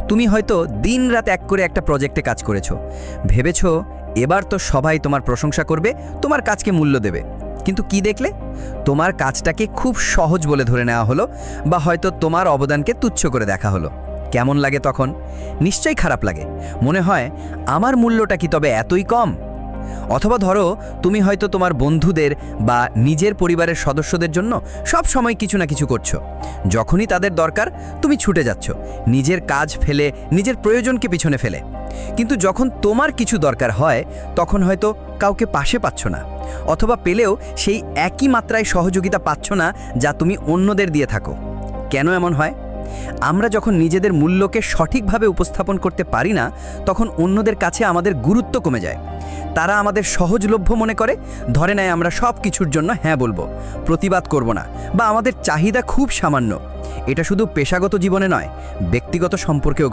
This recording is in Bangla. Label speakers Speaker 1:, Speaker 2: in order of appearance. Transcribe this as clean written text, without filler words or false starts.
Speaker 1: তুমি হয়তো দিনরাত এক করে একটা প্রজেক্টে কাজ করেছো, ভেবেছো এবার তো সবাই তোমার প্রশংসা করবে, তোমার কাজকে মূল্য দেবে। কিন্তু কি দেখলে? তোমার কাজটাকে খুব সহজ বলে ধরে নেওয়া হলো, বা হয়তো তোমার অবদানকে তুচ্ছ করে দেখা হলো। কেমন লাগে তখন? নিশ্চয়ই খারাপ লাগে। মনে হয় আমার মূল্যটা কি তবে এতই কম? অথবা ধরো, তুমি হয়তো তোমার বন্ধুদের বা নিজের পরিবারের সদস্যদের জন্য সব সময় কিছু না কিছু করছো। যখনই তাদের দরকার তুমি ছুটে যাচ্ছ, নিজের কাজ ফেলে, নিজের প্রয়োজনকে পিছনে ফেলে। কিন্তু যখন তোমার কিছু দরকার হয়, তখন হয়তো কাউকে পাশে পাচ্ছ না, অথবা পেলেও সেই একই মাত্রায় সহযোগিতা পাচ্ছ না যা তুমি অন্যদের দিয়ে থাকো। কেন এমন হয়? আমরা যখন নিজেদের মূল্যকে সঠিকভাবে উপস্থাপন করতে পারি না, তখন অন্যদের কাছে আমাদের গুরুত্ব কমে যায়। তারা আমাদের সহজলভ্য মনে করে, ধরে নেয় আমরা সব কিছুর জন্য হ্যাঁ বলবো, প্রতিবাদ করব না, বা আমাদের চাহিদা খুব সামান্য। এটা শুধু পেশাগত জীবনে নয়, ব্যক্তিগত সম্পর্কেও